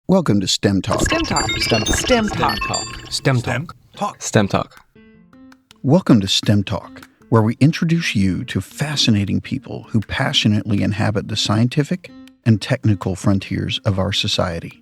Welcome to STEM Talk. STEM Talk. STEM Talk. STEM Talk. STEM Talk. STEM Talk. Welcome to STEM Talk, where we introduce you to fascinating people who passionately inhabit the scientific and technical frontiers of our society.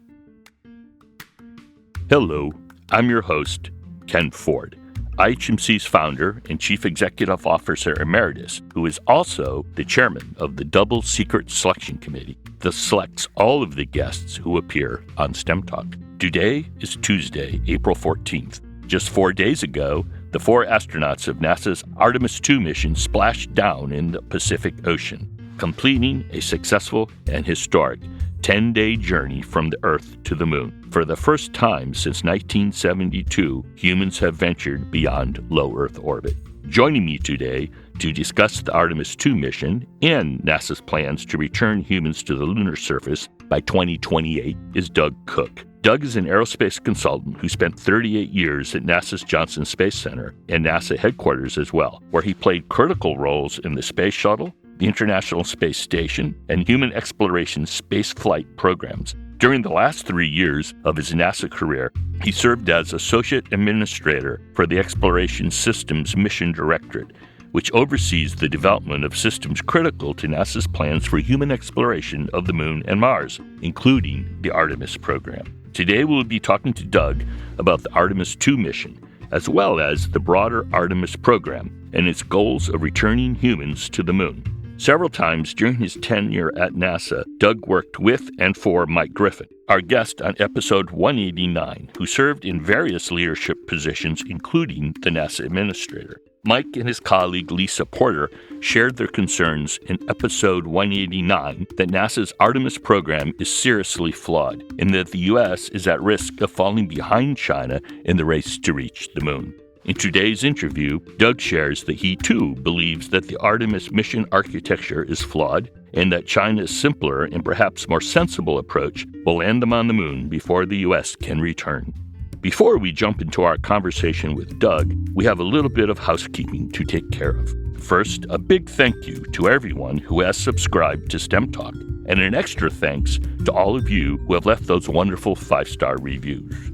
Hello, I'm your host, Ken Ford, IHMC's founder and Chief Executive Officer Emeritus, who is also the chairman of the Double Secret Selection Committee that selects all of the guests who appear on STEM Talk. Today is Tuesday, April 14th. Just 4 days ago, the 4 astronauts of NASA's Artemis II mission splashed down in the Pacific Ocean, completing a successful and historic 10-day journey from the Earth to the Moon. For the first time since 1972, humans have ventured beyond low Earth orbit. Joining me today to discuss the Artemis II mission and NASA's plans to return humans to the lunar surface by 2028 is Doug Cooke. Doug is an aerospace consultant who spent 38 years at NASA's Johnson Space Center and NASA headquarters as well, where he played critical roles in the Space Shuttle, the International Space Station, and human exploration spaceflight programs. During the last 3 years of his NASA career, he served as Associate Administrator for the Exploration Systems Mission Directorate, which oversees the development of systems critical to NASA's plans for human exploration of the Moon and Mars, including the Artemis program. Today we'll be talking to Doug about the Artemis II mission, as well as the broader Artemis program and its goals of returning humans to the Moon. Several times during his tenure at NASA, Doug worked with and for Mike Griffin, our guest on episode 189, who served in various leadership positions, including the NASA administrator. Mike and his colleague Lisa Porter shared their concerns in episode 189 that NASA's Artemis program is seriously flawed and that the U.S. is at risk of falling behind China in the race to reach the Moon. In today's interview, Doug shares that he, too, believes that the Artemis mission architecture is flawed and that China's simpler and perhaps more sensible approach will land them on the Moon before the U.S. can return. Before we jump into our conversation with Doug, we have a little bit of housekeeping to take care of. First, a big thank you to everyone who has subscribed to STEM Talk, and an extra thanks to all of you who have left those wonderful 5-star reviews.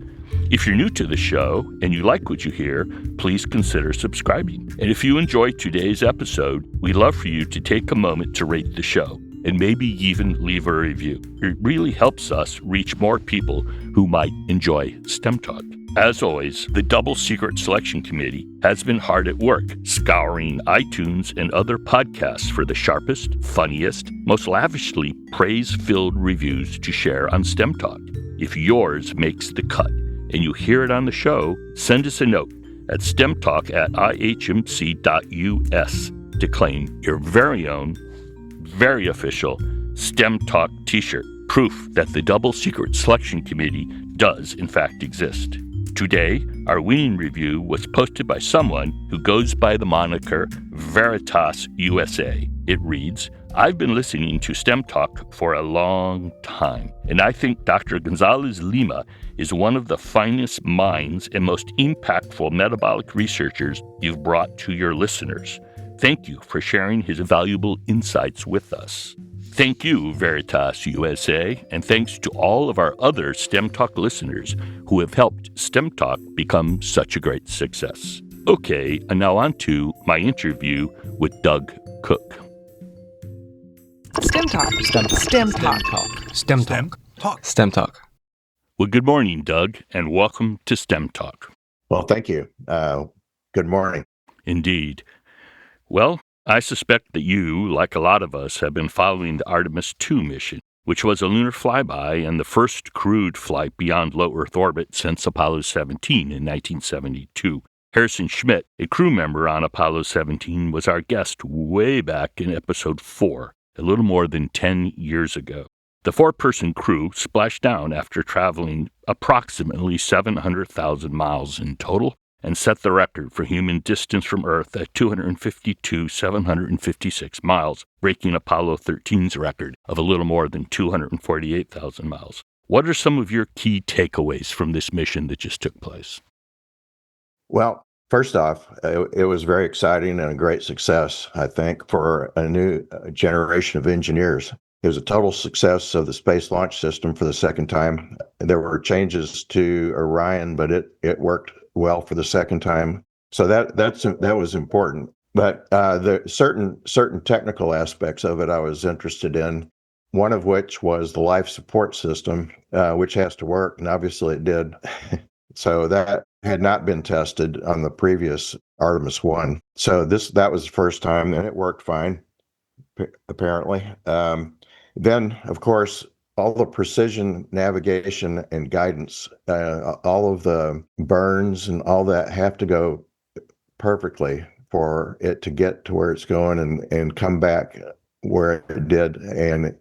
If you're new to the show and you like what you hear, please consider subscribing. And if you enjoyed today's episode, we'd love for you to take a moment to rate the show and maybe even leave a review. It really helps us reach more people who might enjoy STEM Talk. As always, the Double Secret Selection Committee has been hard at work scouring iTunes and other podcasts for the sharpest, funniest, most lavishly praise-filled reviews to share on STEM Talk. If yours makes the cut and you hear it on the show, send us a note at stemtalk@ihmc.us to claim your very own, very official STEM Talk t-shirt, proof that the Double Secret Selection Committee does in fact exist. Today, our winning review was posted by someone who goes by the moniker Veritas USA. It reads, "I've been listening to STEM Talk for a long time, and I think Dr. Gonzalez Lima is one of the finest minds and most impactful metabolic researchers you've brought to your listeners. Thank you for sharing his valuable insights with us." Thank you, Veritas USA, and thanks to all of our other STEM Talk listeners who have helped STEM Talk become such a great success. Okay, and now on to my interview with Doug Cooke. STEM Talk. STEM Talk. STEM Talk. STEM Talk. STEM Talk. Well, good morning, Doug, and welcome to STEM Talk. Well, thank you. Good morning. Indeed. Well, I suspect that you, like a lot of us, have been following the Artemis II mission, which was a lunar flyby and the first crewed flight beyond low Earth orbit since Apollo 17 in 1972. Harrison Schmidtt, a crew member on Apollo 17, was our guest way back in episode 4, a little more than 10 years ago. The 4-person crew splashed down after traveling approximately 700,000 miles in total and set the record for human distance from Earth at 252,756 miles, breaking Apollo 13's record of a little more than 248,000 miles. What are some of your key takeaways from this mission that just took place? Well, first off, it was very exciting and a great success, I think, for a new generation of engineers. It was a total success of the Space Launch System for the second time. There were changes to Orion, but it worked well for the second time. So that was important. But the certain technical aspects of it I was interested in. One of which was the life support system, which has to work, and obviously it did. So that had not been tested on the previous Artemis I. So that was the first time, and it worked fine, apparently. Then, of course, all the precision navigation and guidance, all of the burns and all that have to go perfectly for it to get to where it's going and come back where it did. And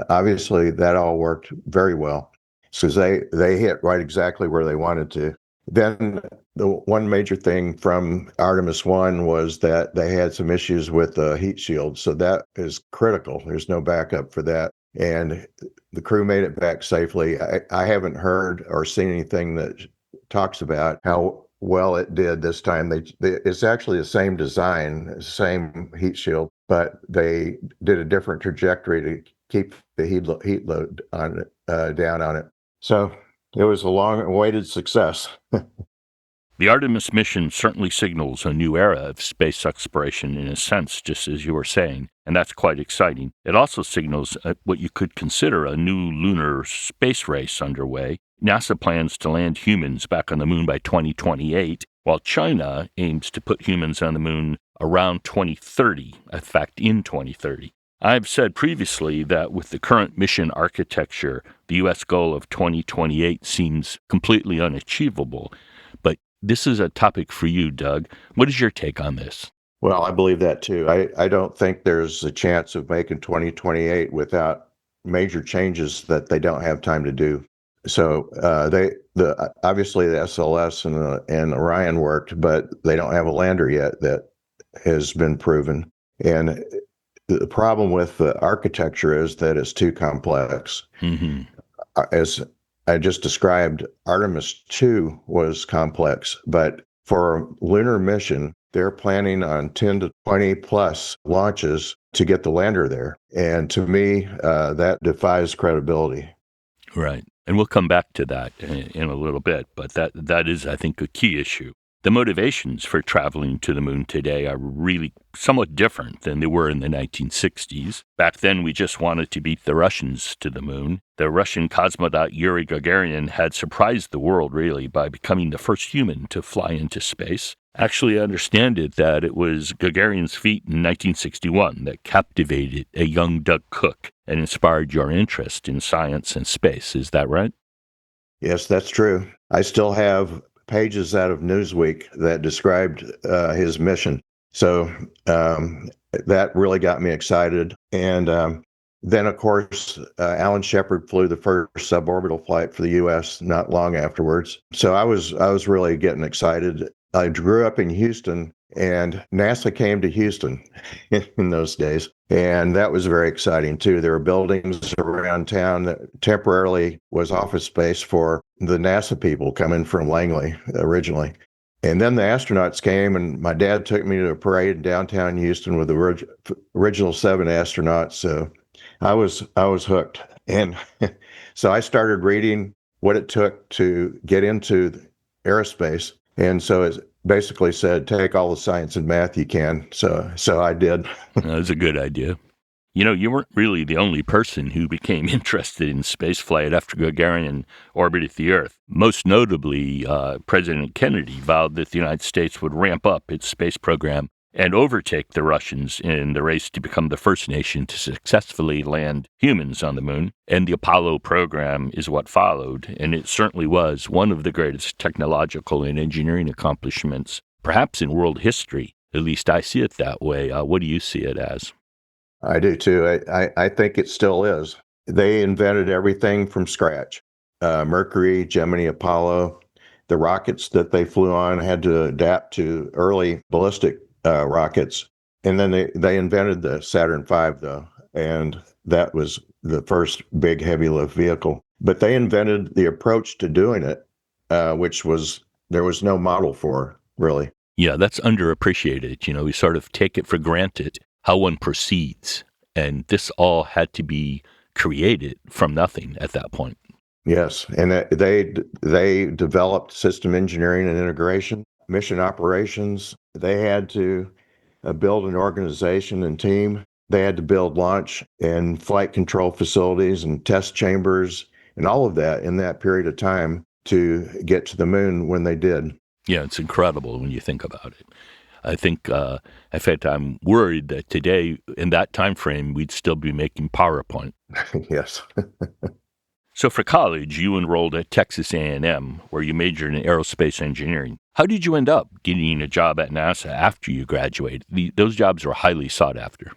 obviously that all worked very well. So they hit right exactly where they wanted to. Then the one major thing from Artemis I was that they had some issues with the heat shield. So that is critical. There's no backup for that. And the crew made it back safely. I haven't heard or seen anything that talks about how well it did this time. It's actually the same design, same heat shield, but they did a different trajectory to keep the heat load on it, down on it. So it was a long-awaited success. The Artemis mission certainly signals a new era of space exploration in a sense, just as you were saying, and that's quite exciting. It also signals what you could consider a new lunar space race underway. NASA plans to land humans back on the moon by 2028, while China aims to put humans on the moon around 2030, in fact, in 2030. I've said previously that with the current mission architecture, the U.S. goal of 2028 seems completely unachievable. But this is a topic for you, Doug. What is your take on this? Well, I believe that too. I don't think there's a chance of making 2028 without major changes that they don't have time to do. So obviously the SLS and Orion worked, but they don't have a lander yet that has been proven. And the problem with the architecture is that it's too complex. Mm-hmm. As I just described, Artemis II was complex, but for a lunar mission, they're planning on 10 to 20 plus launches to get the lander there. And to me, that defies credibility. Right. And we'll come back to that in a little bit, but that is, I think, a key issue. The motivations for traveling to the moon today are really somewhat different than they were in the 1960s. Back then, we just wanted to beat the Russians to the moon. The Russian cosmonaut Yuri Gagarin had surprised the world, really, by becoming the first human to fly into space. Actually, I understand it that it was Gagarin's feat in 1961 that captivated a young Doug Cooke and inspired your interest in science and space. Is that right? Yes, that's true. I still have pages out of Newsweek that described his mission. So that really got me excited. And then, of course, Alan Shepard flew the first suborbital flight for the U.S. not long afterwards. So I was really getting excited. I grew up in Houston, and NASA came to Houston in those days. And that was very exciting, too. There were buildings around town that temporarily was office space for the NASA people coming from Langley originally. And then the astronauts came, and my dad took me to a parade in downtown Houston with the original 7 astronauts. So I was hooked. And so I started reading what it took to get into aerospace. And so it basically said, take all the science and math you can. So I did. That was a good idea. You know, you weren't really the only person who became interested in spaceflight after Gagarin orbited the Earth. Most notably, President Kennedy vowed that the United States would ramp up its space program and overtake the Russians in the race to become the first nation to successfully land humans on the moon. And the Apollo program is what followed, and it certainly was one of the greatest technological and engineering accomplishments, perhaps in world history. At least I see it that way. What do you see it as? I do too. I think it still is. They invented everything from scratch. Mercury, Gemini, Apollo, the rockets that they flew on had to adapt to early ballistic rockets. And then they invented the Saturn V, though, and that was the first big heavy lift vehicle. But they invented the approach to doing it, which there was no model for, really. Yeah, that's underappreciated. You know, we sort of take it for granted how one proceeds. And this all had to be created from nothing at that point. Yes, and they developed system engineering and integration, mission operations. They had to build an organization and team. They had to build launch and flight control facilities and test chambers and all of that in that period of time to get to the moon when they did. Yeah, it's incredible when you think about it. I think, in fact, I'm worried that today, in that time frame, we'd still be making PowerPoint. Yes. So for college, you enrolled at Texas A&M, where you majored in aerospace engineering. How did you end up getting a job at NASA after you graduated? Those jobs were highly sought after.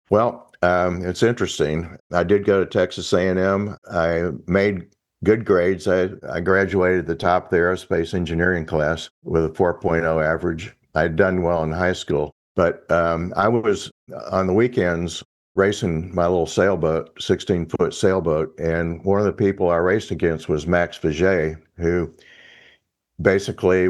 Well, it's interesting. I did go to Texas A&M. I made good grades. I graduated at the top of the aerospace engineering class with a 4.0 average. I'd done well in high school, but I was on the weekends racing my little sailboat, 16-foot sailboat, and one of the people I raced against was Max Vijay, who basically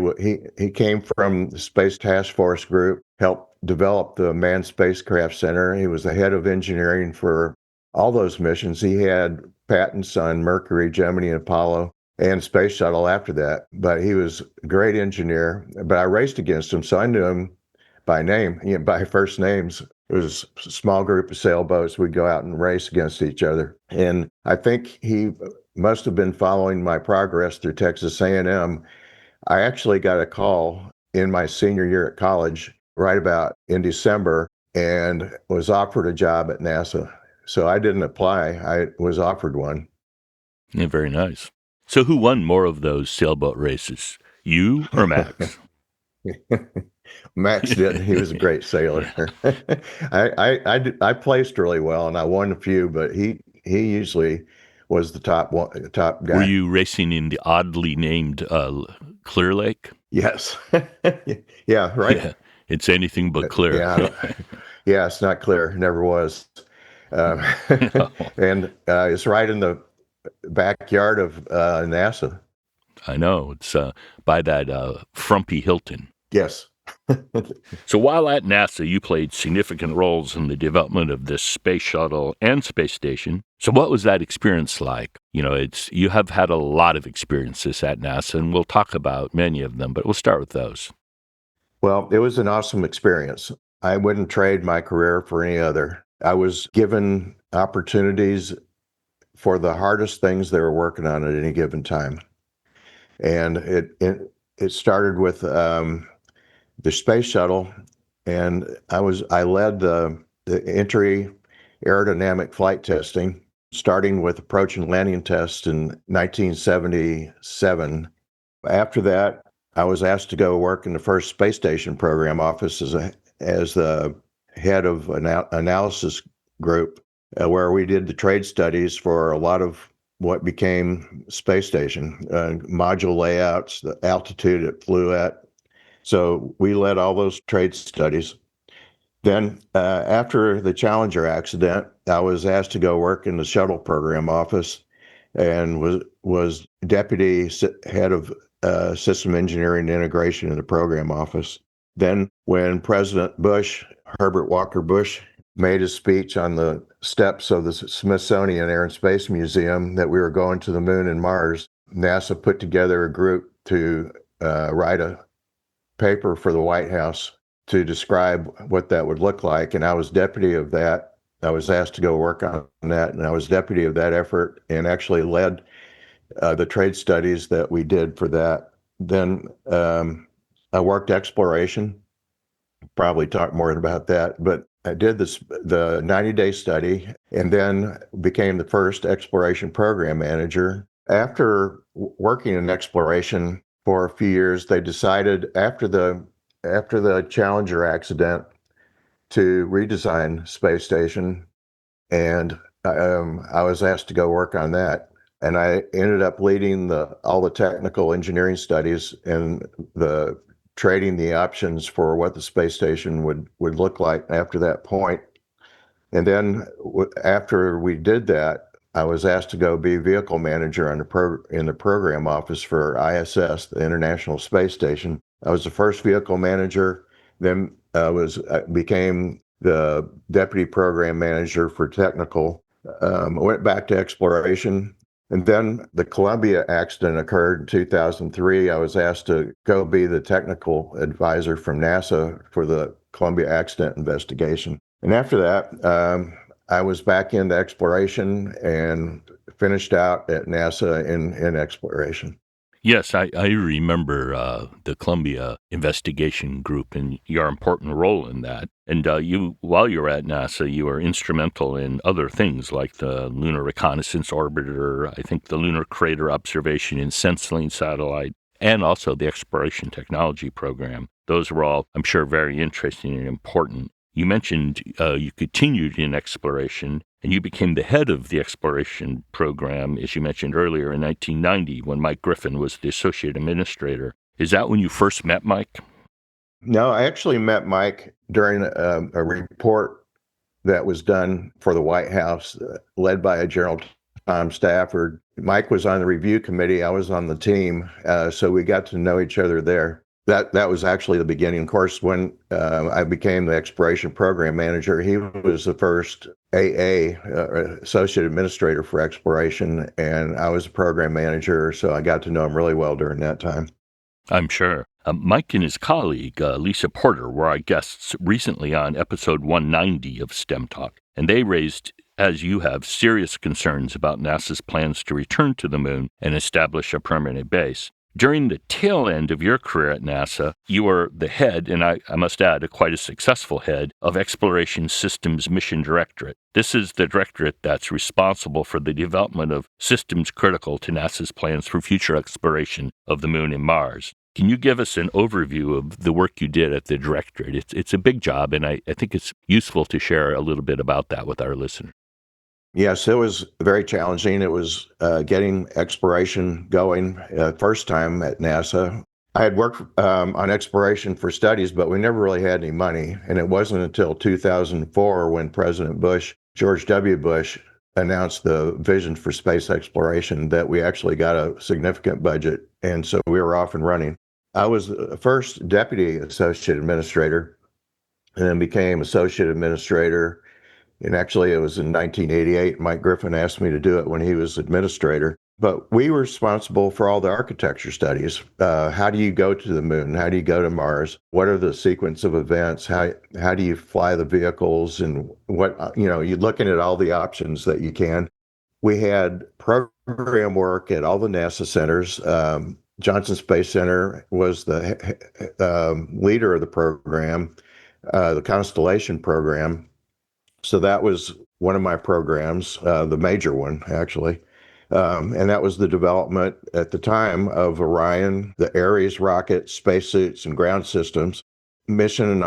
he came from the Space Task Force group, helped develop the Manned Spacecraft Center. He was the head of engineering for all those missions. He had patents on Mercury, Gemini, and Apollo, and Space Shuttle after that. But he was a great engineer. But I raced against him, so I knew him by name, by first names. It was a small group of sailboats. We'd go out and race against each other. And I think he must have been following my progress through Texas A&M. I actually got a call in my senior year at college, right about in December, and was offered a job at NASA. So I didn't apply. I was offered one. Yeah, very nice. So who won more of those sailboat races, you or Max? Max did. He was a great sailor. I placed really well, and I won a few, but he usually was the top guy. Were you racing in the oddly named Clear Lake? Yes. Yeah, right. Yeah, it's anything but clear. Yeah, it's not clear. Never was. No. And it's right in the backyard of NASA. I know. It's by that frumpy Hilton. Yes. So while at NASA, you played significant roles in the development of this space shuttle and space station. So what was that experience like? You have had a lot of experiences at NASA, and we'll talk about many of them, but we'll start with those. Well, it was an awesome experience. I wouldn't trade my career for any other. I was given opportunities for the hardest things they were working on at any given time. And it started with the space shuttle, and I led the entry aerodynamic flight testing, starting with approach and landing tests in 1977. After that, I was asked to go work in the first space station program office as the head of an analysis group, where we did the trade studies for a lot of what became space station, module layouts, the altitude it flew at. So we led all those trade studies. Then after the Challenger accident, I was asked to go work in the shuttle program office and was deputy head of system engineering and integration in the program office. Then when President Bush, Herbert Walker Bush, made a speech on the steps of the Smithsonian Air and Space Museum that we were going to the moon and Mars, NASA put together a group to write a paper for the White House to describe what that would look like. And I was deputy of that. I was asked to go work on that, and I was deputy of that effort and actually led the trade studies that we did for that. Then I worked exploration, probably talk more about that, but I did the 90-day study and then became the first exploration program manager. After working in exploration for a few years, they decided after the Challenger accident to redesign space station, and I was asked to go work on that. And I ended up leading all the technical engineering studies and trading the options for what the space station would look like after that point. And then after we did that, I was asked to go be vehicle manager in the program office for ISS, the International Space Station. I was the first vehicle manager, then became the deputy program manager for technical. I went back to exploration. And then the Columbia accident occurred in 2003. I was asked to go be the technical advisor from NASA for the Columbia accident investigation. And after that, I was back into exploration and finished out at NASA in exploration. Yes, I remember the Columbia investigation group and your important role in that. And while you were at NASA, you were instrumental in other things like the Lunar Reconnaissance Orbiter, I think the Lunar Crater Observation and Sense-Lane satellite, and also the Exploration Technology Program. Those were all, I'm sure, very interesting and important. You mentioned you continued in exploration, and you became the head of the exploration program, as you mentioned earlier, in 1990 when Mike Griffin was the associate administrator. Is that when you first met Mike? No, I actually met Mike during a report that was done for the White House, led by a General Tom Stafford. Mike was on the review committee. I was on the team, so we got to know each other there. That was actually the beginning. Of course, when I became the exploration program manager, he was the first AA, associate administrator for exploration, and I was a program manager, so I got to know him really well during that time. I'm sure. Mike and his colleague, Lisa Porter, were our guests recently on episode 190 of STEM Talk, and they raised, as you have, serious concerns about NASA's plans to return to the moon and establish a permanent base. During the tail end of your career at NASA, you were the head, and I must add, quite a successful head, of Exploration Systems Mission Directorate. This is the directorate that's responsible for the development of systems critical to NASA's plans for future exploration of the Moon and Mars. Can you give us an overview of the work you did at the directorate? It's a big job, and I think it's useful to share a little bit about that with our listeners. Yes, it was very challenging. It was getting exploration going first time at NASA. I had worked on exploration for studies, but we never really had any money. And it wasn't until 2004 when President Bush, George W. Bush, announced the vision for space exploration that we actually got a significant budget. And so we were off and running. I was the first deputy associate administrator and then became associate administrator. And actually, it was in 1988. Mike Griffin asked me to do it when he was administrator. But we were responsible for all the architecture studies. How do you go to the moon? How do you go to Mars? What are the sequence of events? How do you fly the vehicles? And you're looking at all the options that you can. We had program work at all the NASA centers. Johnson Space Center was the leader of the program, the Constellation program. So that was one of my programs, the major one, actually. And that was the development at the time of Orion, the Ares rocket, spacesuits, and ground systems, mission and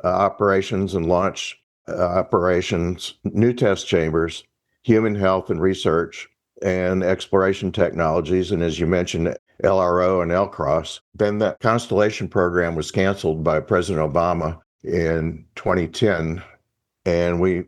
operations and launch operations, new test chambers, human health and research, and exploration technologies. And as you mentioned, LRO and LCROSS. Then that Constellation program was canceled by President Obama in 2010. And we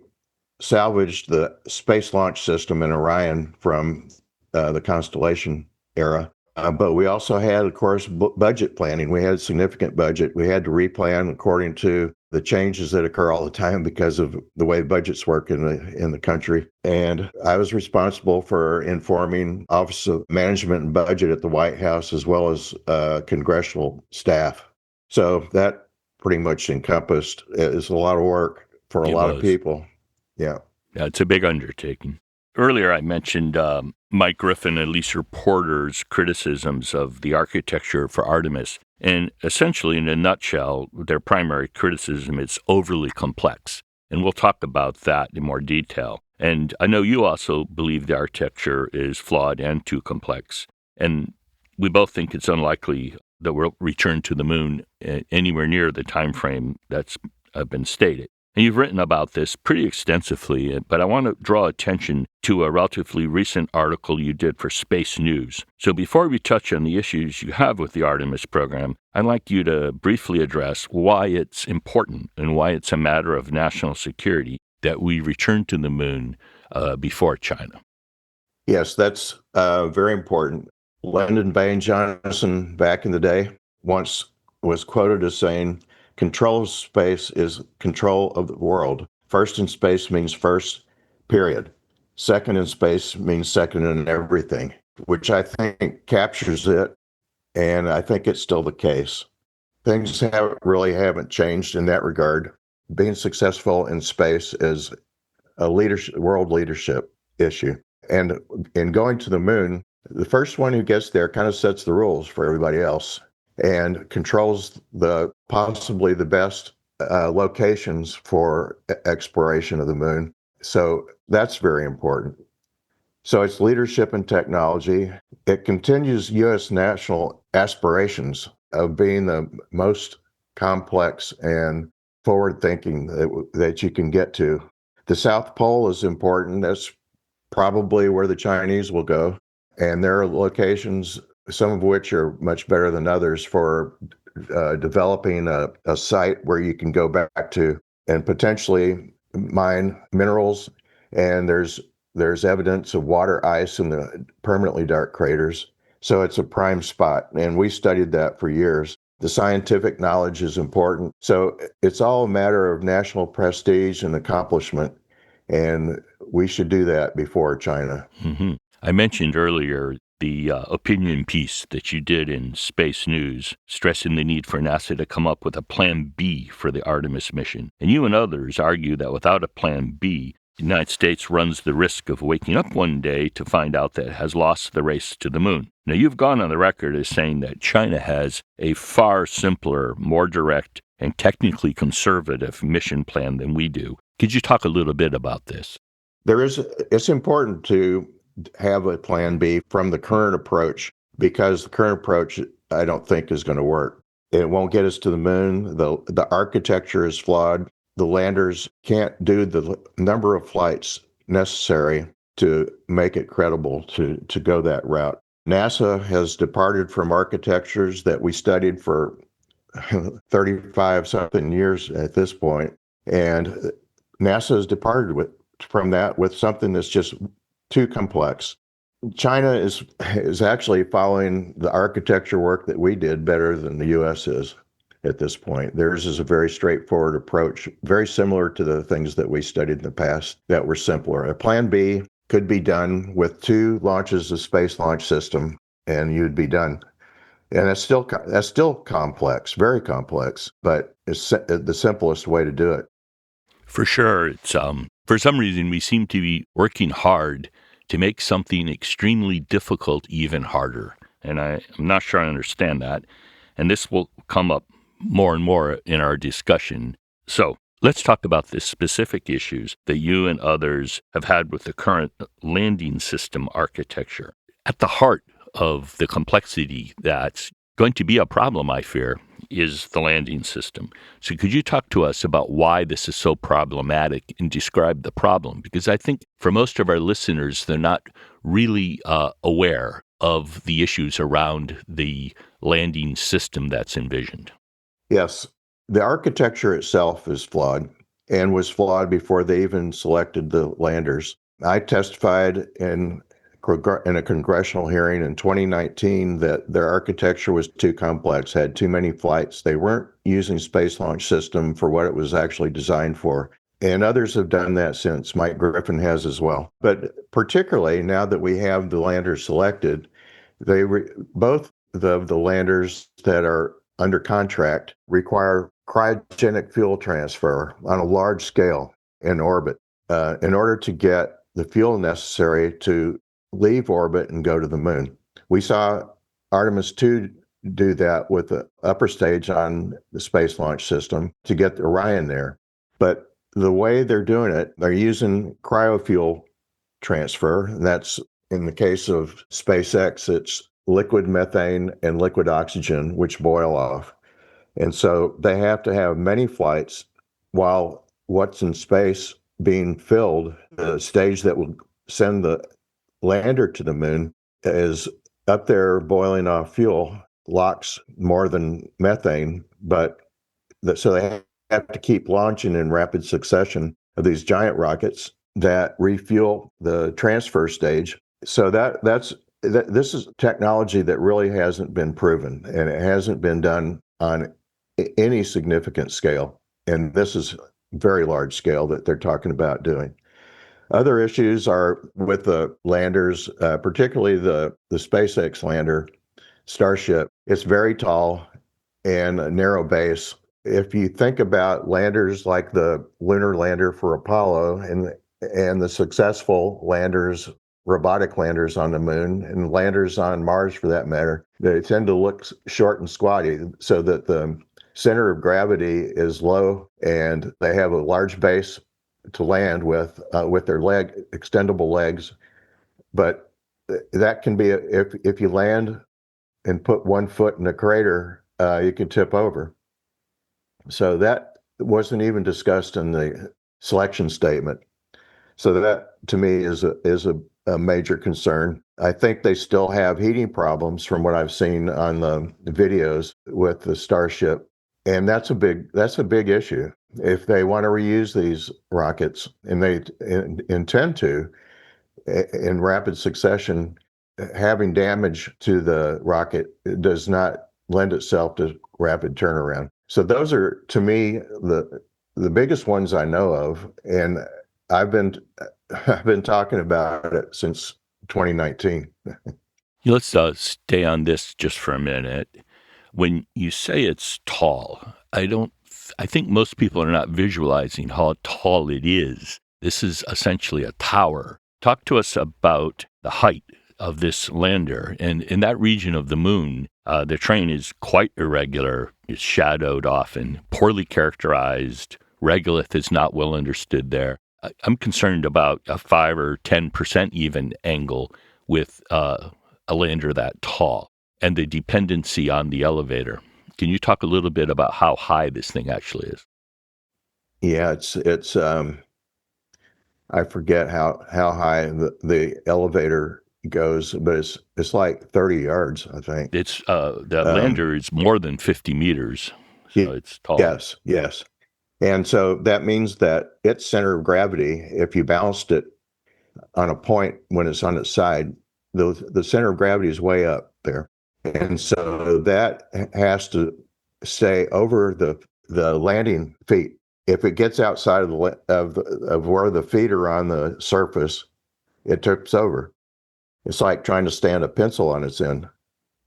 salvaged the Space Launch System in Orion from the Constellation era. But we also had, of course, budget planning. We had a significant budget. We had to replan according to the changes that occur all the time because of the way budgets work in the country. And I was responsible for informing Office of Management and Budget at the White House, as well as congressional staff. So that pretty much encompassed, it's a lot of work for a lot of people. Yeah, it's a big undertaking. Earlier, I mentioned Mike Griffin and Lisa Porter's criticisms of the architecture for Artemis. And essentially, in a nutshell, their primary criticism is overly complex. And we'll talk about that in more detail. And I know you also believe the architecture is flawed and too complex. And we both think it's unlikely that we'll return to the moon anywhere near the time frame that's been stated. And you've written about this pretty extensively, but I want to draw attention to a relatively recent article you did for Space News. So before we touch on the issues you have with the Artemis program, I'd like you to briefly address why it's important and why it's a matter of national security that we return to the moon before China. Yes, that's very important. Lyndon Baines Johnson, back in the day, once was quoted as saying, control of space is control of the world. First in space means first, period. Second in space means second in everything, which I think captures it, and I think it's still the case. Things haven't changed in that regard. Being successful in space is a world leadership issue. And in going to the moon, the first one who gets there kind of sets the rules for everybody else and controls possibly the best locations for exploration of the moon. So that's very important. So it's leadership and technology. It continues U.S. national aspirations of being the most complex and forward-thinking that you can get to. The South Pole is important. That's probably where the Chinese will go. And there are locations, some of which are much better than others, for developing a site where you can go back to and potentially mine minerals. And there's evidence of water ice in the permanently dark craters. So it's a prime spot. And we studied that for years. The scientific knowledge is important. So it's all a matter of national prestige and accomplishment. And we should do that before China. Mm-hmm. I mentioned earlier the opinion piece that you did in Space News, stressing the need for NASA to come up with a Plan B for the Artemis mission. And you and others argue that without a Plan B, the United States runs the risk of waking up one day to find out that it has lost the race to the moon. Now, you've gone on the record as saying that China has a far simpler, more direct, and technically conservative mission plan than we do. Could you talk a little bit about this? It's important to have a Plan B from the current approach, because the current approach, I don't think, is going to work. It won't get us to the moon. The architecture is flawed. The landers can't do the number of flights necessary to make it credible to go that route. NASA has departed from architectures that we studied for 35-something years at this point, and NASA has departed from that with something that's just too complex. China is actually following the architecture work that we did better than the U.S. is at this point. Theirs is a very straightforward approach, very similar to the things that we studied in the past that were simpler. A Plan B could be done with 2 launches of Space Launch System, and you'd be done. And that's still complex, very complex, but it's the simplest way to do it. For sure. It's for some reason, we seem to be working hard to make something extremely difficult even harder. And I'm not sure I understand that. And this will come up more and more in our discussion. So let's talk about the specific issues that you and others have had with the current landing system architecture. At the heart of the complexity that's going to be a problem, I fear, is the landing system. So could you talk to us about why this is so problematic and describe the problem? Because I think for most of our listeners, they're not really aware of the issues around the landing system that's envisioned. Yes, the architecture itself is flawed and was flawed before they even selected the landers. I testified in a congressional hearing in 2019 that their architecture was too complex, had too many flights. They weren't using Space Launch System for what it was actually designed for. And others have done that since. Mike Griffin has as well. But particularly now that we have the landers selected, both of the landers that are under contract require cryogenic fuel transfer on a large scale in orbit in order to get the fuel necessary to leave orbit and go to the moon. We saw Artemis II do that with the upper stage on the Space Launch System to get Orion there. But the way they're doing it, they're using cryofuel transfer. And that's, in the case of SpaceX, it's liquid methane and liquid oxygen, which boil off. And so they have to have many flights while what's in space being filled, the stage that will send the lander to the moon is up there boiling off fuel, locks more than methane, so they have to keep launching in rapid succession of these giant rockets that refuel the transfer stage. So this is technology that really hasn't been proven, and it hasn't been done on any significant scale. And this is very large scale that they're talking about doing. Other issues are with the landers, particularly the SpaceX lander, Starship. It's very tall and a narrow base. If you think about landers like the lunar lander for Apollo and the successful landers, robotic landers on the moon and landers on Mars for that matter, they tend to look short and squatty so that the center of gravity is low and they have a large base to land with their extendable legs. But that can be, if you land and put 1 foot in a crater, you can tip over. So that wasn't even discussed in the selection statement. So that, to me, is a major concern. I think they still have heating problems from what I've seen on the videos with the Starship, and that's a big issue. If they want to reuse these rockets, and they intend to, in rapid succession, having damage to the rocket does not lend itself to rapid turnaround. So those are, to me, the biggest ones I know of, and I've been talking about it since 2019. Let's stay on this just for a minute. When you say it's tall, I think most people are not visualizing how tall it is. This is essentially a tower. Talk to us about the height of this lander. And in that region of the moon, the terrain is quite irregular. It's shadowed often, poorly characterized. Regolith is not well understood there. I'm concerned about a 5 or 10% even angle with a lander that tall and the dependency on the elevator. Can you talk a little bit about how high this thing actually is? Yeah, it's I forget how high the elevator goes, but it's like 30 yards, I think. It's the lander is more than 50 meters, so it's tall. Yes. And so that means that its center of gravity, if you balanced it on a point when it's on its side, the center of gravity is way up there. And so that has to stay over the landing feet. If it gets outside of where the feet are on the surface, it tips over. It's like trying to stand a pencil on its end,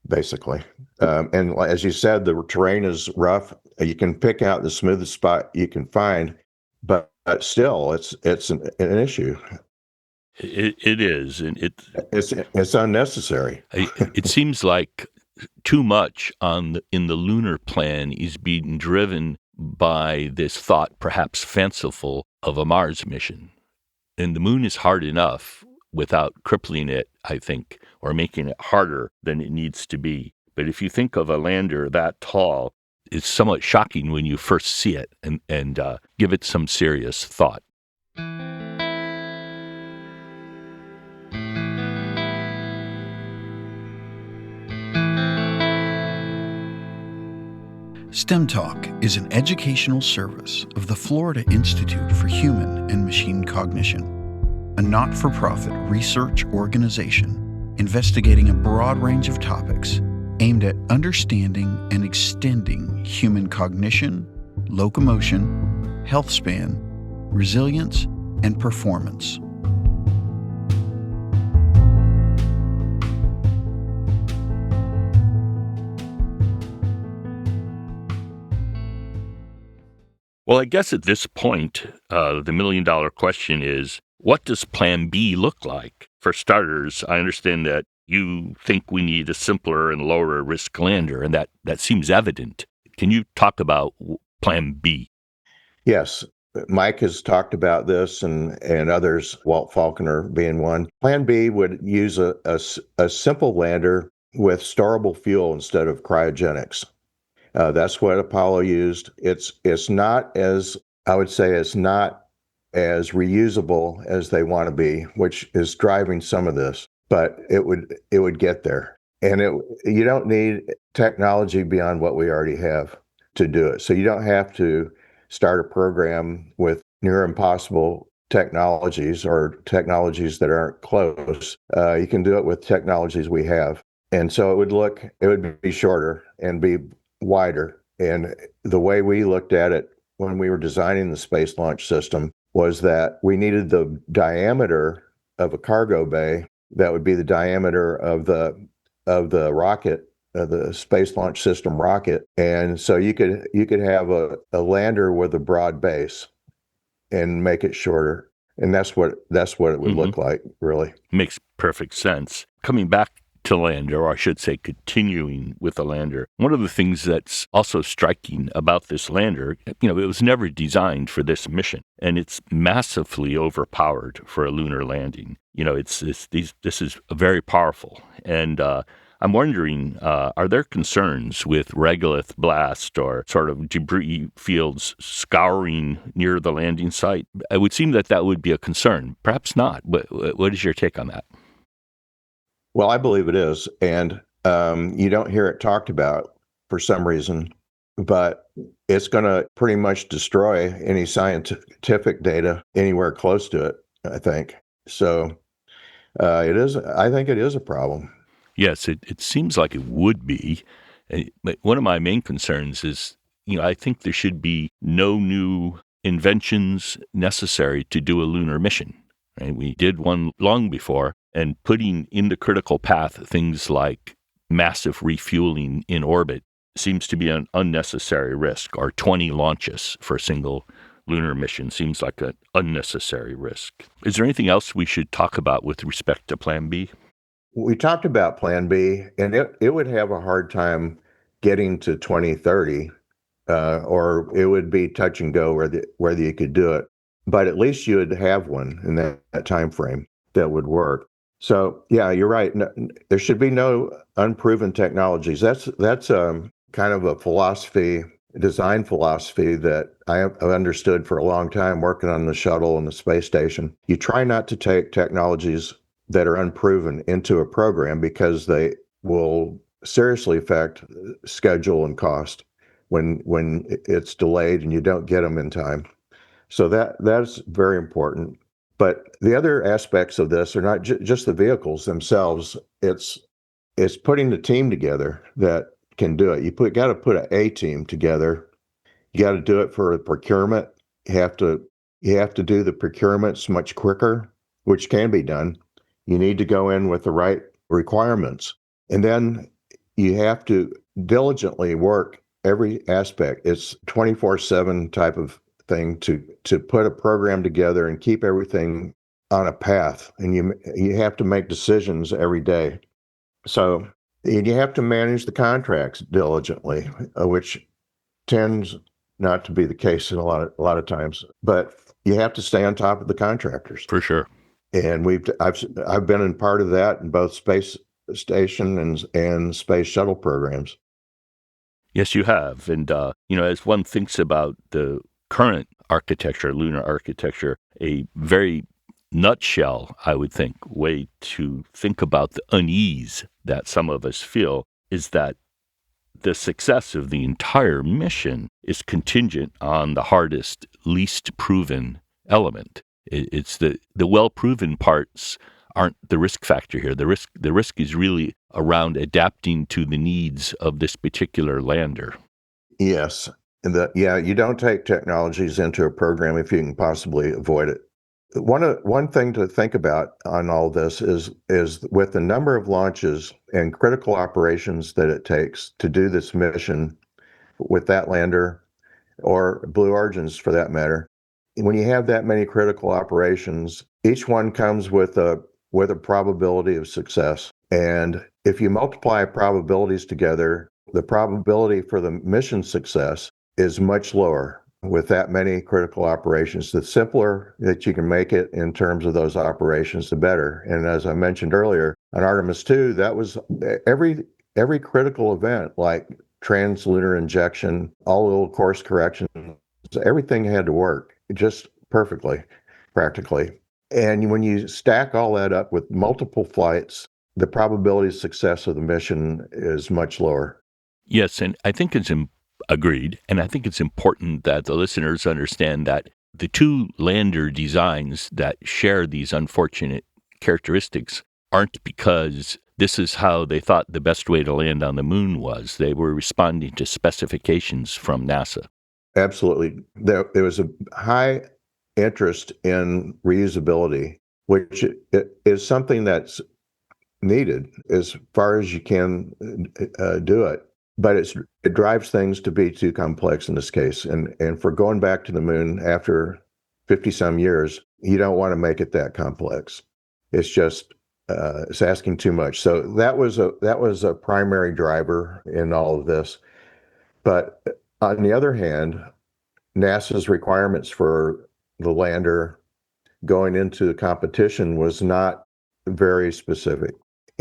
basically. And as you said, the terrain is rough. You can pick out the smoothest spot you can find, but still, it's an issue. It is, and it's unnecessary. It seems like too much in the lunar plan is being driven by this thought, perhaps fanciful, of a Mars mission. And the moon is hard enough without crippling it, I think, or making it harder than it needs to be. But if you think of a lander that tall, it's somewhat shocking when you first see it, and give it some serious thought. STEM Talk is an educational service of the Florida Institute for Human and Machine Cognition, a not-for-profit research organization investigating a broad range of topics aimed at understanding and extending human cognition, locomotion, health span, resilience, and performance. Well, I guess at this point, the million-dollar question is, what does Plan B look like? For starters, I understand that you think we need a simpler and lower risk lander, and that seems evident. Can you talk about Plan B? Yes. Mike has talked about this and others, Walt Falconer being one. Plan B would use a simple lander with storable fuel instead of cryogenics. That's what Apollo used. It's not as, I would say, it's not as reusable as they want to be, which is driving some of this, but it would get there. And you don't need technology beyond what we already have to do it. So you don't have to start a program with near impossible technologies or technologies that aren't close. You can do it with technologies we have. And so it would be shorter and be wider And the way we looked at it when we were designing the Space Launch System was that we needed the diameter of a cargo bay that would be the diameter of the rocket, the Space Launch System rocket. And so you could have a lander with a broad base and make it shorter. And that's what it would look like, really. Makes perfect sense. Coming back to lander, or I should say continuing with the lander, one of the things that's also striking about this lander, it was never designed for this mission, and it's massively overpowered for a lunar landing. This is very powerful. And I'm wondering, are there concerns with regolith blast or sort of debris fields scouring near the landing site? It would seem that would be a concern. Perhaps not. What is your take on that? Well, I believe it is. And you don't hear it talked about for some reason, but it's going to pretty much destroy any scientific data anywhere close to it, I think. So I think it is a problem. Yes, it seems like it would be. But one of my main concerns is, I think there should be no new inventions necessary to do a lunar mission. Right? We did one long before, and putting in the critical path things like massive refueling in orbit seems to be an unnecessary risk, or 20 launches for a single lunar mission seems like an unnecessary risk. Is there anything else we should talk about with respect to Plan B? We talked about Plan B, and it would have a hard time getting to 2030, or it would be touch and go whether you could do it. But at least you would have one in that time frame that would work. So yeah, you're right. No, there should be no unproven technologies. That's kind of a design philosophy that I have understood for a long time working on the shuttle and the space station. You try not to take technologies that are unproven into a program because they will seriously affect schedule and cost when it's delayed and you don't get them in time. So that's very important. But the other aspects of this are not just the vehicles themselves. It's putting the team together that can do it. You got to put an A team together. You got to do it for procurement. You have to do the procurements much quicker, which can be done. You need to go in with the right requirements, and then you have to diligently work every aspect. It's 24/7 type of thing to put a program together and keep everything on a path, and you have to make decisions every day. So you have to manage the contracts diligently, which tends not to be the case in a lot of times. But you have to stay on top of the contractors for sure. And I've been in part of that in both space station and space shuttle programs. Yes, you have, and as one thinks about the current architecture, lunar architecture, a very nutshell, I would think, way to think about the unease that some of us feel is that the success of the entire mission is contingent on the hardest, least proven element. It's the well-proven parts aren't the risk factor here. The risk is really around adapting to the needs of this particular lander. Yes. You don't take technologies into a program if you can possibly avoid it. One thing to think about on all this is with the number of launches and critical operations that it takes to do this mission with that lander, or Blue Origins for that matter. When you have that many critical operations, each one comes with a probability of success. And if you multiply probabilities together, the probability for the mission success is much lower with that many critical operations. The simpler that you can make it in terms of those operations, the better. And as I mentioned earlier, on Artemis II, that was every critical event, like translunar injection, all little course corrections, everything had to work just perfectly, practically. And when you stack all that up with multiple flights, the probability of success of the mission is much lower. Yes, and I think it's agreed. And I think it's important that the listeners understand that the two lander designs that share these unfortunate characteristics aren't because this is how they thought the best way to land on the moon was. They were responding to specifications from NASA. Absolutely. There was a high interest in reusability, which is something that's needed as far as you can do it. But it drives things to be too complex in this case. And for going back to the moon after 50-some years, you don't want to make it that complex. It's just it's asking too much. So that was a primary driver in all of this. But on the other hand, NASA's requirements for the lander going into the competition was not very specific.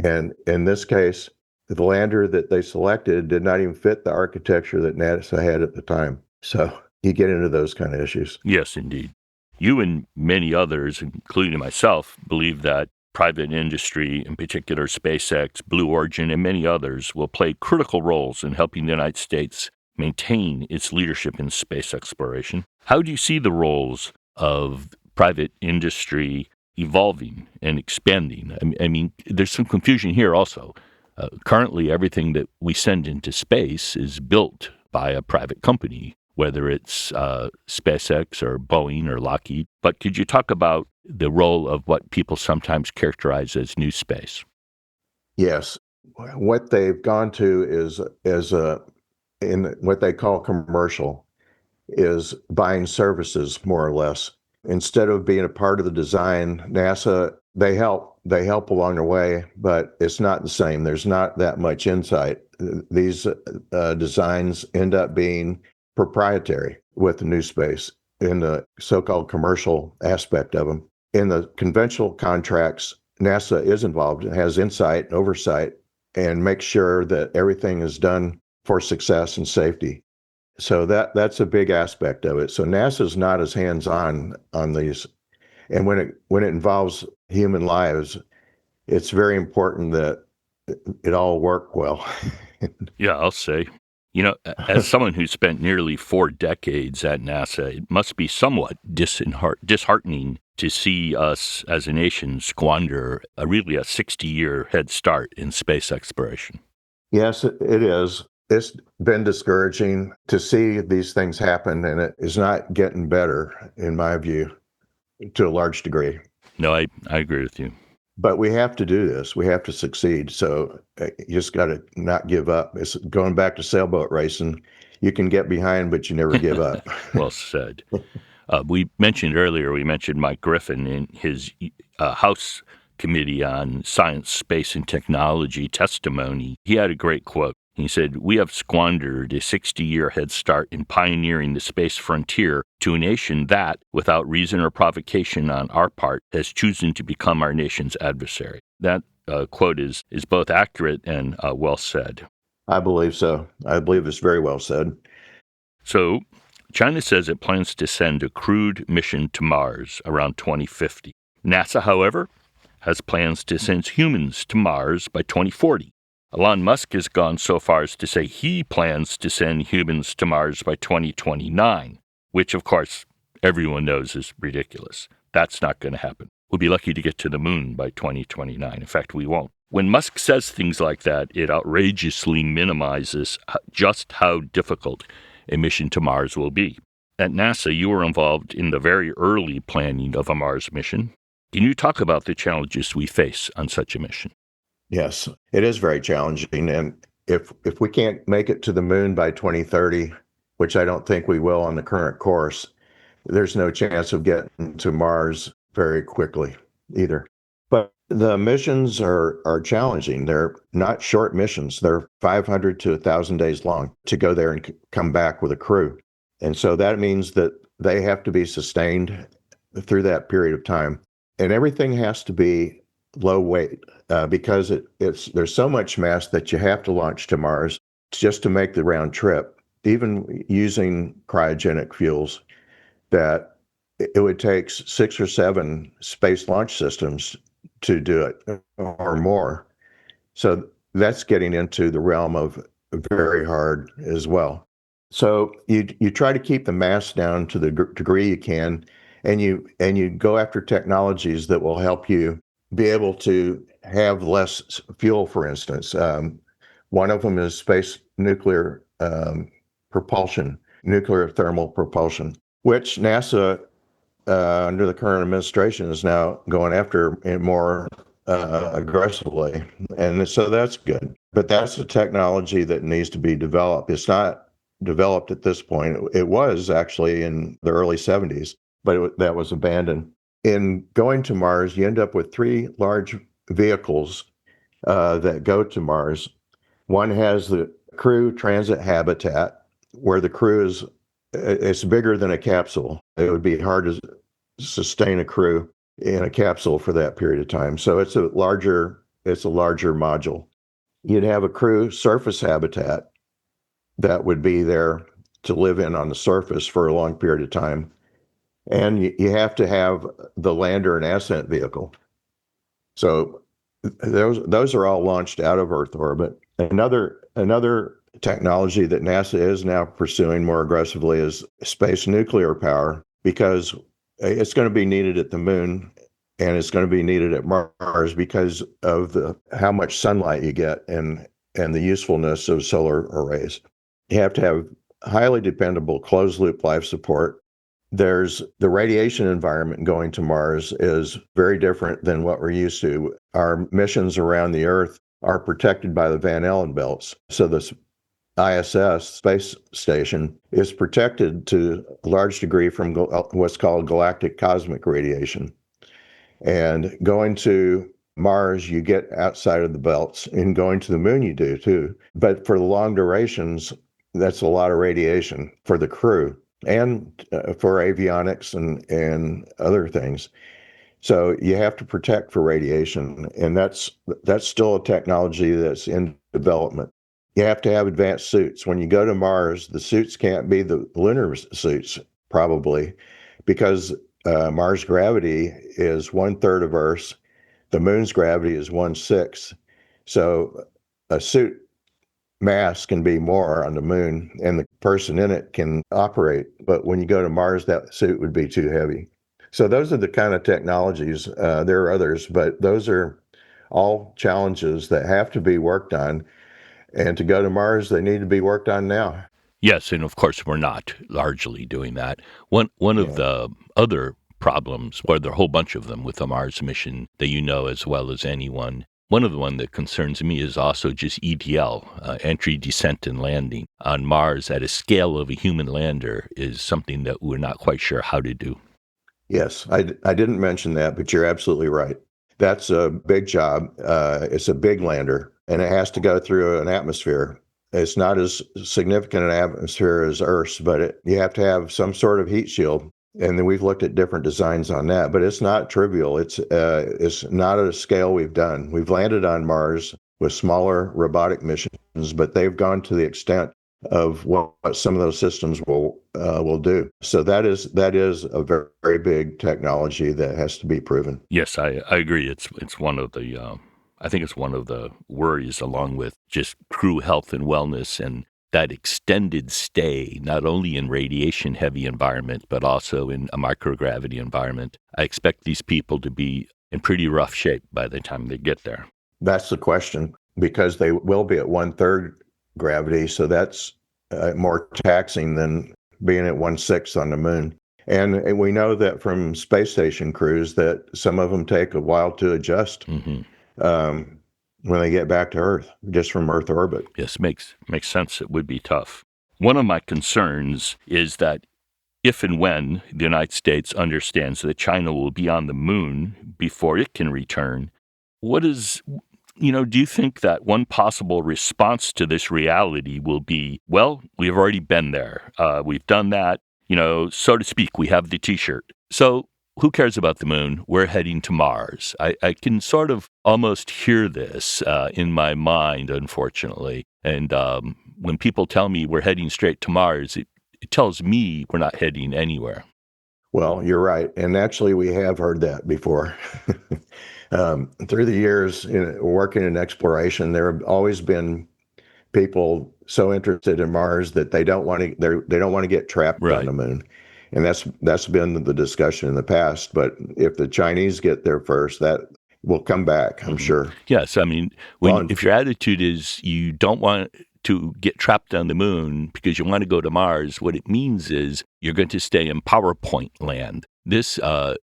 And in this case, the lander that they selected did not even fit the architecture that NASA had at the time. So you get into those kind of issues. Yes, indeed. You and many others, including myself, believe that private industry, in particular SpaceX, Blue Origin, and many others, will play critical roles in helping the United States maintain its leadership in space exploration. How do you see the roles of private industry evolving and expanding? I mean, there's some confusion here also. Currently, everything that we send into space is built by a private company, whether it's SpaceX or Boeing or Lockheed. But could you talk about the role of what people sometimes characterize as new space? Yes. What they've gone to is in what they call commercial, is buying services, more or less. Instead of being a part of the design, NASA, they help along the way, but it's not the same. There's not that much insight. These designs end up being proprietary with the new space in the so-called commercial aspect of them. In the conventional contracts, NASA is involved, has insight and oversight, and makes sure that everything is done for success and safety. So that's a big aspect of it. So NASA's not as hands-on on these. And when it involves human lives, it's very important that it all work well. Yeah, I'll say. You know, as someone who spent nearly 4 decades at NASA, it must be somewhat disheartening to see us as a nation squander really a 60-year head start in space exploration. Yes, it is. It's been discouraging to see these things happen, and it is not getting better, in my view, to a large degree. No, I agree with you. But we have to do this. We have to succeed. So you just got to not give up. It's going back to sailboat racing. You can get behind, but you never give up. Well said. We mentioned Mike Griffin in his House Committee on Science, Space, and Technology testimony. He had a great quote. He said, "We have squandered a 60-year head start in pioneering the space frontier to a nation that, without reason or provocation on our part, has chosen to become our nation's adversary." That quote is both accurate and well said. I believe so. I believe it's very well said. So, China says it plans to send a crewed mission to Mars around 2050. NASA, however, has plans to send humans to Mars by 2040. Elon Musk has gone so far as to say he plans to send humans to Mars by 2029, which, of course, everyone knows is ridiculous. That's not going to happen. We'll be lucky to get to the moon by 2029. In fact, we won't. When Musk says things like that, it outrageously minimizes just how difficult a mission to Mars will be. At NASA, you were involved in the very early planning of a Mars mission. Can you talk about the challenges we face on such a mission? Yes, it is very challenging. And if we can't make it to the moon by 2030, which I don't think we will on the current course, there's no chance of getting to Mars very quickly either. But the missions are challenging. They're not short missions. They're 500 to 1,000 days long to go there and come back with a crew. And so that means that they have to be sustained through that period of time. And everything has to be low weight because there's so much mass that you have to launch to Mars just to make the round trip, even using cryogenic fuels, that it would take 6 or 7 space launch systems to do it or more. So that's getting into the realm of very hard as well. So you try to keep the mass down to the degree you can, and you go after technologies that will help you be able to have less fuel, for instance. One of them is space nuclear propulsion, nuclear thermal propulsion, which NASA, under the current administration, is now going after more aggressively. And so that's good. But that's a technology that needs to be developed. It's not developed at this point. It was actually in the early 70s, but that was abandoned. In going to Mars, you end up with 3 large vehicles that go to Mars. One has the crew transit habitat, where the crew it's bigger than a capsule. It would be hard to sustain a crew in a capsule for that period of time. So it's a larger module. You'd have a crew surface habitat that would be there to live in on the surface for a long period of time. And you have to have the lander and ascent vehicle. So those are all launched out of Earth orbit. Another technology that NASA is now pursuing more aggressively is space nuclear power, because it's going to be needed at the moon and it's going to be needed at Mars because of how much sunlight you get and the usefulness of solar arrays. You have to have highly dependable closed loop life support. There's the radiation environment going to Mars is very different than what we're used to. Our missions around the Earth are protected by the Van Allen belts. So this ISS space station is protected to a large degree from what's called galactic cosmic radiation. And going to Mars, you get outside of the belts, and going to the moon, you do too. But for the long durations, that's a lot of radiation for the crew and for avionics and other things. So you have to protect for radiation, and that's still a technology that's in development. You have to have advanced suits. When you go to Mars, the suits can't be the lunar suits, probably, because Mars gravity is 1/3 of Earth's. The moon's gravity is 1/6. So a suit mass can be more on the moon, and the person in it can operate. But when you go to Mars, that suit would be too heavy. So those are the kind of technologies. There are others, but those are all challenges that have to be worked on. And to go to Mars, they need to be worked on now. Yes, and of course we're not largely doing that. One of the other problems, well, there are a whole bunch of them with the Mars mission that you know as well as anyone. One of the one that concerns me is also just EDL, entry, descent, and landing on Mars at a scale of a human lander is something that we're not quite sure how to do. Yes, I didn't mention that, but you're absolutely right. That's a big job. It's a big lander, and it has to go through an atmosphere. It's not as significant an atmosphere as Earth's, but you have to have some sort of heat shield. And then we've looked at different designs on that, but it's not trivial. It's not at a scale we've done. We've landed on Mars with smaller robotic missions, but they've gone to the extent of what some of those systems will do. So that is a very, very big technology that has to be proven. Yes, I agree. It's one of the I think it's one of the worries, along with just crew health and wellness and that extended stay, not only in radiation-heavy environment, but also in a microgravity environment. I expect these people to be in pretty rough shape by the time they get there. That's the question, because they will be at 1/3 gravity, so that's more taxing than being at 1/6 on the moon. And we know that from space station crews that some of them take a while to adjust. Mm-hmm. When they get back to Earth, just from Earth orbit. Yes, makes sense. It would be tough. One of my concerns is that if and when the United States understands that China will be on the moon before it can return, do you think that one possible response to this reality will be, well, we've already been there. We've done that, so to speak, we have the T-shirt. So who cares about the moon? We're heading to Mars. I can sort of almost hear this in my mind, unfortunately. And when people tell me we're heading straight to Mars, it tells me we're not heading anywhere. Well, you're right. And actually, we have heard that before. Through the years working in exploration, there have always been people so interested in Mars that they don't want to get trapped on the moon. And that's been the discussion in the past. But if the Chinese get there first, will come back, I'm sure. Yes, I mean, if your attitude is you don't want to get trapped on the moon because you want to go to Mars, what it means is you're going to stay in PowerPoint land. This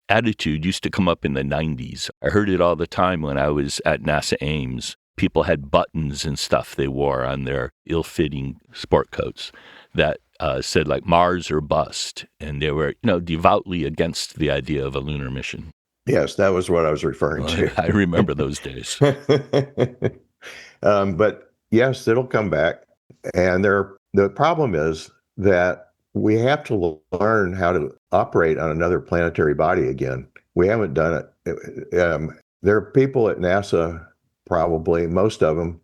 attitude used to come up in the 90s. I heard it all the time when I was at NASA Ames. People had buttons and stuff they wore on their ill-fitting sport coats that said like Mars or bust, and they were, devoutly against the idea of a lunar mission. Yes, that was what I was referring to. I remember those days. But yes, it'll come back. And the problem is that we have to learn how to operate on another planetary body again. We haven't done it. There are people at NASA, probably most of them,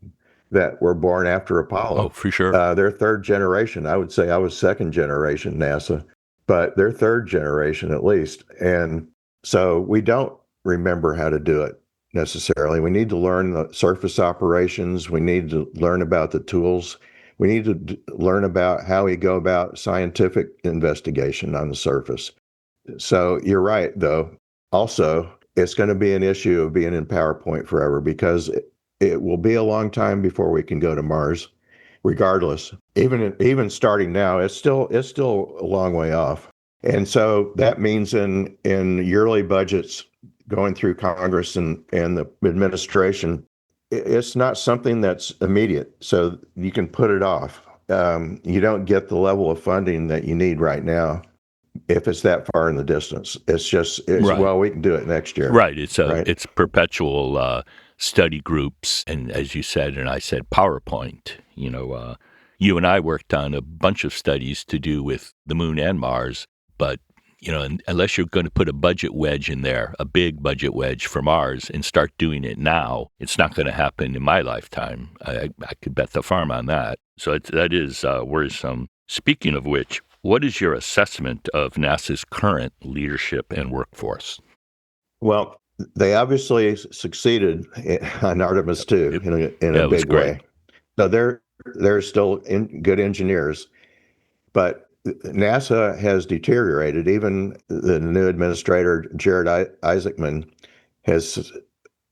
that were born after Apollo. Oh, for sure. They're third generation. I would say I was second generation NASA, but they're third generation at least. And so we don't remember how to do it necessarily. We need to learn the surface operations. We need to learn about the tools. We need to learn about how we go about scientific investigation on the surface. So you're right, though. Also, it's going to be an issue of being in PowerPoint forever because it will be a long time before we can go to Mars, regardless. Even starting now, it's still a long way off. And so that means in yearly budgets going through Congress and the administration, it's not something that's immediate. So you can put it off. You don't get the level of funding that you need right now if it's that far in the distance. Right. Well, we can do it next year. Right. It's perpetual study groups. And as you said, and I said, PowerPoint, you and I worked on a bunch of studies to do with the moon and Mars, but unless you're going to put a budget wedge in there, a big budget wedge for Mars, and start doing it now, it's not going to happen in my lifetime. I could bet the farm on that. So that is worrisome. Speaking of which, what is your assessment of NASA's current leadership and workforce? Well, they obviously succeeded on Artemis II in a big way. So they're still good engineers, but NASA has deteriorated. Even the new administrator, Jared Isaacman, has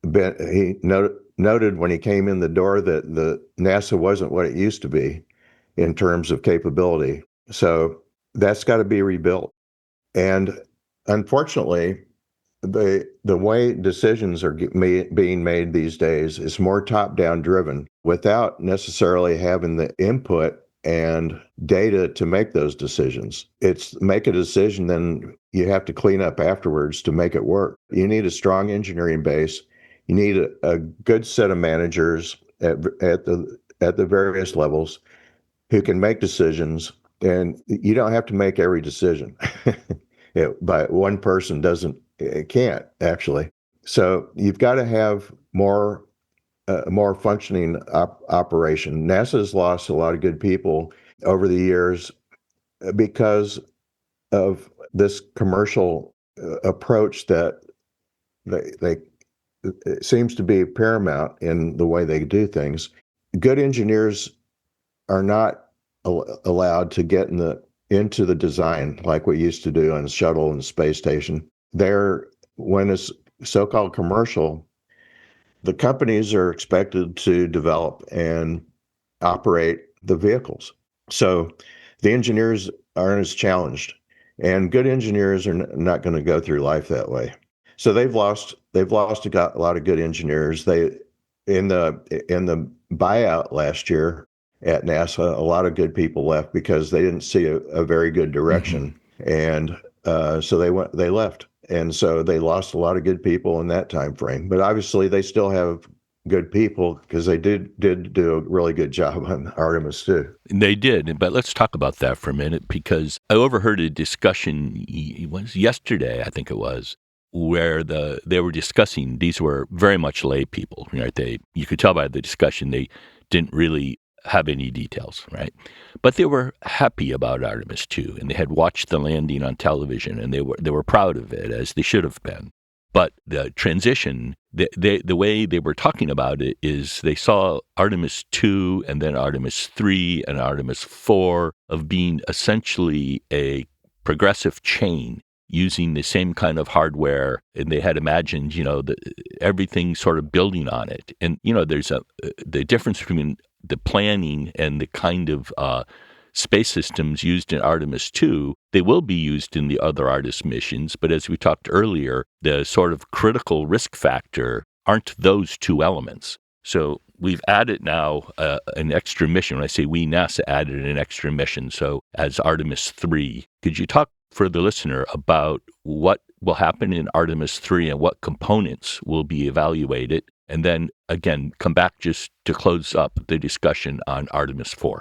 noted when he came in the door that the NASA wasn't what it used to be in terms of capability. So that's got to be rebuilt. And unfortunately, the way decisions are being made these days is more top-down driven without necessarily having the input and data to make those decisions. It's make a decision, then you have to clean up afterwards to make it work. You need a strong engineering base. You need a good set of managers at the various levels who can make decisions, and you don't have to make every decision. But one person can't actually. So you've got to have more functioning operation. NASA's lost a lot of good people over the years because of this commercial approach that it seems to be paramount in the way they do things. Good engineers are not allowed to get into the design like we used to do on the shuttle and the space station. When it's so-called commercial, the companies are expected to develop and operate the vehicles. So the engineers aren't as challenged, and good engineers are not going to go through life that way. So they've lost a lot of good engineers. In the buyout last year at NASA, a lot of good people left because they didn't see a very good direction, and so they left. And so they lost a lot of good people in that time frame. But obviously, they still have good people because they did do a really good job on Artemis II. They did. But let's talk about that for a minute, because I overheard a discussion yesterday, I think it was, where they were discussing, these were very much lay people, right? You could tell by the discussion they didn't really have any details, right? But they were happy about Artemis II, and they had watched the landing on television, and they were proud of it, as they should have been. But the transition, the way they were talking about it is they saw Artemis II and then Artemis III and Artemis IV of being essentially a progressive chain. using the same kind of hardware, and they had imagined, everything sort of building on it. And, there's the difference between the planning and the kind of space systems used in Artemis II. They will be used in the other Artemis missions, but as we talked earlier, the sort of critical risk factor aren't those two elements. So we've added now an extra mission. When I say we, NASA added an extra mission, so as Artemis III. Could you talk for the listener about what will happen in Artemis III and what components will be evaluated? And then, again, come back just to close up the discussion on Artemis IV.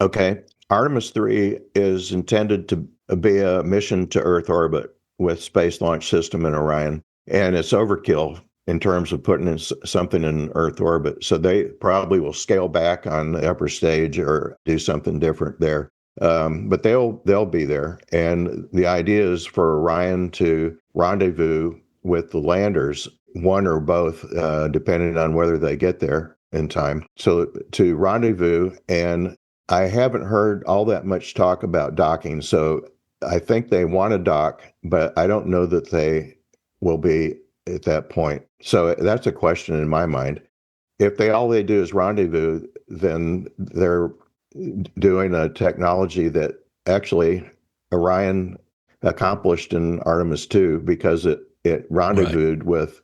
Okay. Artemis III is intended to be a mission to Earth orbit with Space Launch System and Orion. And it's overkill in terms of putting in something in Earth orbit. So they probably will scale back on the upper stage or do something different there. But they'll be there. And the idea is for Orion to rendezvous with the landers, one or both, depending on whether they get there in time. So to rendezvous, and I haven't heard all that much talk about docking. So I think they want to dock, but I don't know that they will be at that point. So that's a question in my mind. If all they do is rendezvous, then they're doing a technology that actually Orion accomplished in Artemis II because it rendezvoused with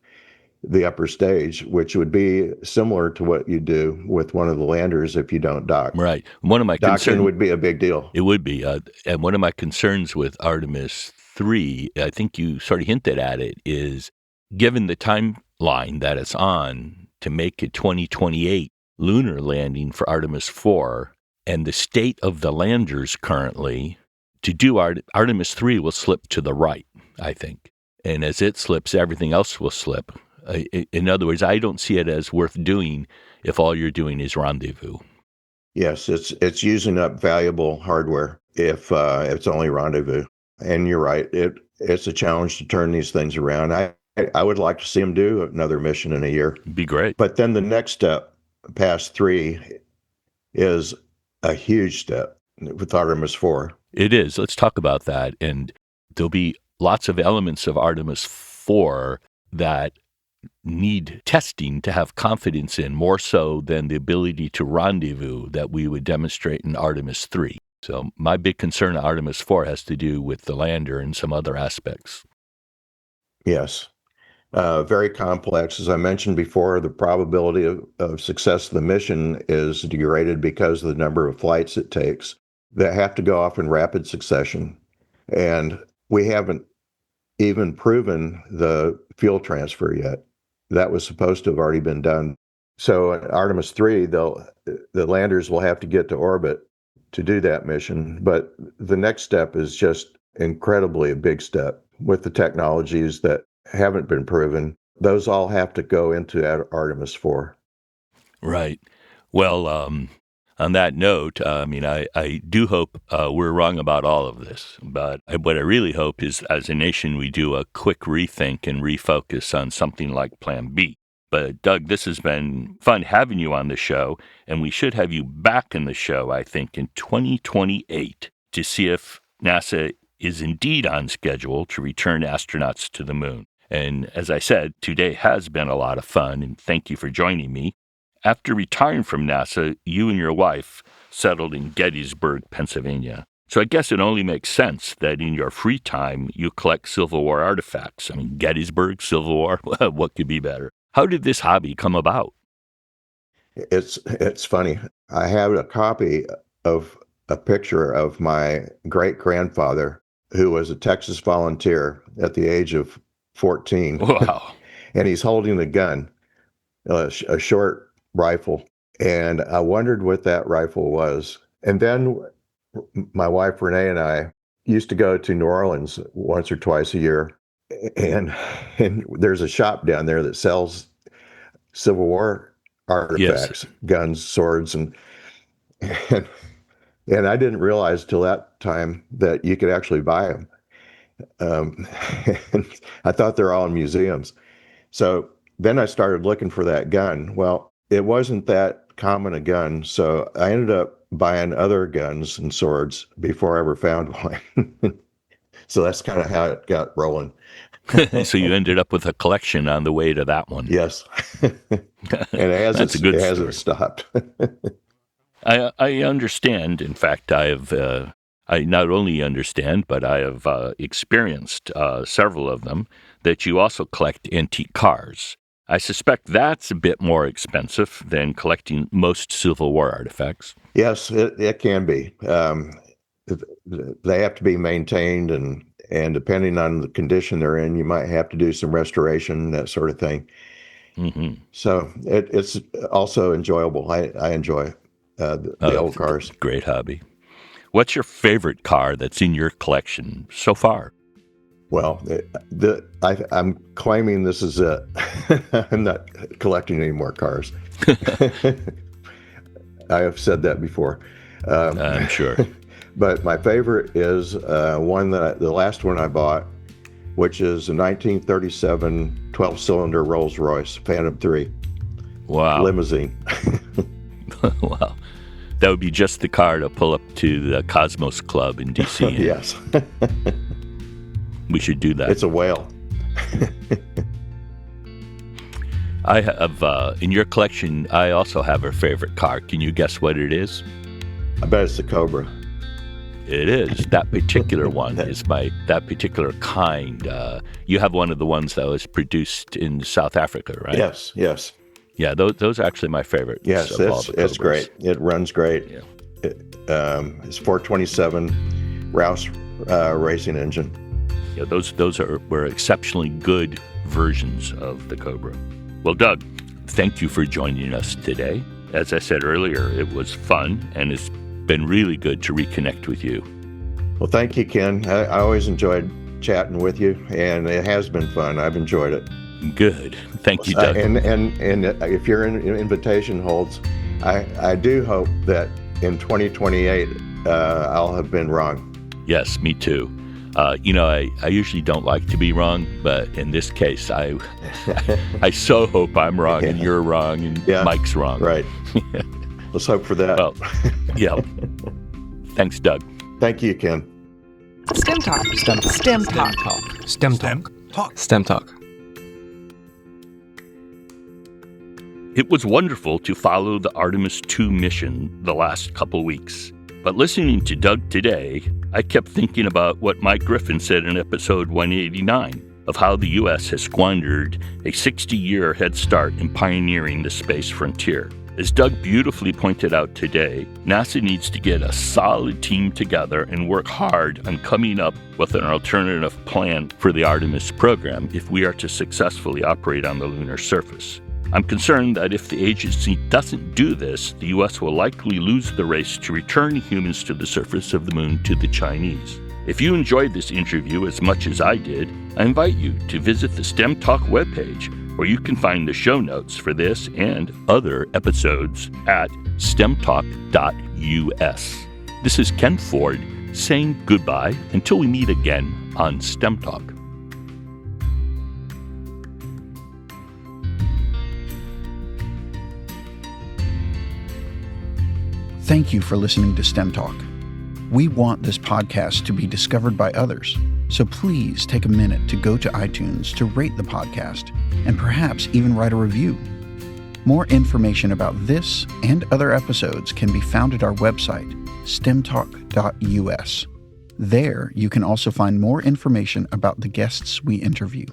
the upper stage, which would be similar to what you do with one of the landers if you don't dock. Right. One of my docking would be a big deal. It would be. And one of my concerns with Artemis III, I think you sort of hinted at it, is given the timeline that it's on to make a 2028 lunar landing for Artemis IV and the state of the landers currently, to do Artemis III will slip to the right, I think. And as it slips, everything else will slip. In other words, I don't see it as worth doing if all you're doing is rendezvous. Yes, it's using up valuable hardware if it's only rendezvous. And you're right, it's a challenge to turn these things around. I would like to see them do another mission in a year. It'd be great. But then the next step, past 3, is a huge step with Artemis IV. It is. Let's talk about that. And there'll be lots of elements of Artemis IV that need testing to have confidence in, more so than the ability to rendezvous that we would demonstrate in Artemis III. So my big concern at Artemis IV has to do with the lander and some other aspects. Yes. Very complex. As I mentioned before, the probability of success of the mission is degraded because of the number of flights it takes that have to go off in rapid succession. And we haven't even proven the fuel transfer yet. That was supposed to have already been done. So at Artemis III, the landers will have to get to orbit to do that mission. But the next step is just incredibly a big step with the technologies that haven't been proven. Those all have to go into Artemis IV. Right. Well, on that note, I do hope we're wrong about all of this. But what I really hope is, as a nation, we do a quick rethink and refocus on something like Plan B. But, Doug, this has been fun having you on the show, and we should have you back in the show, I think, in 2028 to see if NASA is indeed on schedule to return astronauts to the moon. And as I said, today has been a lot of fun, and thank you for joining me. After retiring from NASA, you and your wife settled in Gettysburg, Pennsylvania. So I guess it only makes sense that in your free time, you collect Civil War artifacts. I mean, Gettysburg, Civil War, what could be better? How did this hobby come about? It's funny. I have a copy of a picture of my great-grandfather, who was a Texas volunteer at the age of 14. Wow. And he's holding a gun, a short rifle. And I wondered what that rifle was. And then my wife, Renee, and I used to go to New Orleans once or twice a year. And there's a shop down there that sells Civil War artifacts, yes, guns, swords, and I didn't realize till that time that you could actually buy them. I thought they're all in museums. So then I started looking for that gun. Well, it wasn't that common a gun, so I ended up buying other guns and swords before I ever found one. So that's kind of how it got rolling. So you ended up with a collection on the way to that one. Yes. And it hasn't stopped. I understand. In fact, I not only understand, but I have experienced several of them, that you also collect antique cars. I suspect that's a bit more expensive than collecting most Civil War artifacts. Yes, it can be. They have to be maintained, and depending on the condition they're in, you might have to do some restoration, that sort of thing. Mm-hmm. So it's also enjoyable. I enjoy the old cars. Great hobby. What's your favorite car that's in your collection so far? Well, I'm claiming this is it. I'm not collecting any more cars. I have said that before. I'm sure. But my favorite is the last one I bought, which is a 1937 12-cylinder Rolls-Royce Phantom 3. Wow. Limousine. Wow. That would be just the car to pull up to the Cosmos Club in D.C. Yes. We should do that. It's a whale. I have, in your collection, I also have a favorite car. Can you guess what it is? I bet it's the Cobra. It is. That particular one is that particular kind. You have one of the ones that was produced in South Africa, right? Yes. Yeah, those are actually my favorite. Yes, it's great. It runs great. Yeah. It's 427 Rouse racing engine. Yeah, those were exceptionally good versions of the Cobra. Well, Doug, thank you for joining us today. As I said earlier, it was fun, and it's been really good to reconnect with you. Well, thank you, Ken. I always enjoyed chatting with you, and it has been fun. I've enjoyed it. Good. Thank you, Doug. And if your invitation holds, I do hope that in 2028 I'll have been wrong. Yes, me too. I usually don't like to be wrong, but in this case, I so hope I'm wrong and you're wrong and Mike's wrong. Right. Let's hope for that. Well, yeah. Thanks, Doug. Thank you, Ken. STEM Talk. STEM Talk. STEM Talk. STEM Talk. It was wonderful to follow the Artemis II mission the last couple weeks. But listening to Doug today, I kept thinking about what Mike Griffin said in episode 189 of how the U.S. has squandered a 60-year head start in pioneering the space frontier. As Doug beautifully pointed out today, NASA needs to get a solid team together and work hard on coming up with an alternative plan for the Artemis program if we are to successfully operate on the lunar surface. I'm concerned that if the agency doesn't do this, the U.S. will likely lose the race to return humans to the surface of the moon to the Chinese. If you enjoyed this interview as much as I did, I invite you to visit the STEM Talk webpage, where you can find the show notes for this and other episodes at stemtalk.us. This is Ken Ford saying goodbye until we meet again on STEM Talk. Thank you for listening to STEM Talk. We want this podcast to be discovered by others, so please take a minute to go to iTunes to rate the podcast and perhaps even write a review. More information about this and other episodes can be found at our website, stemtalk.us. There, you can also find more information about the guests we interview.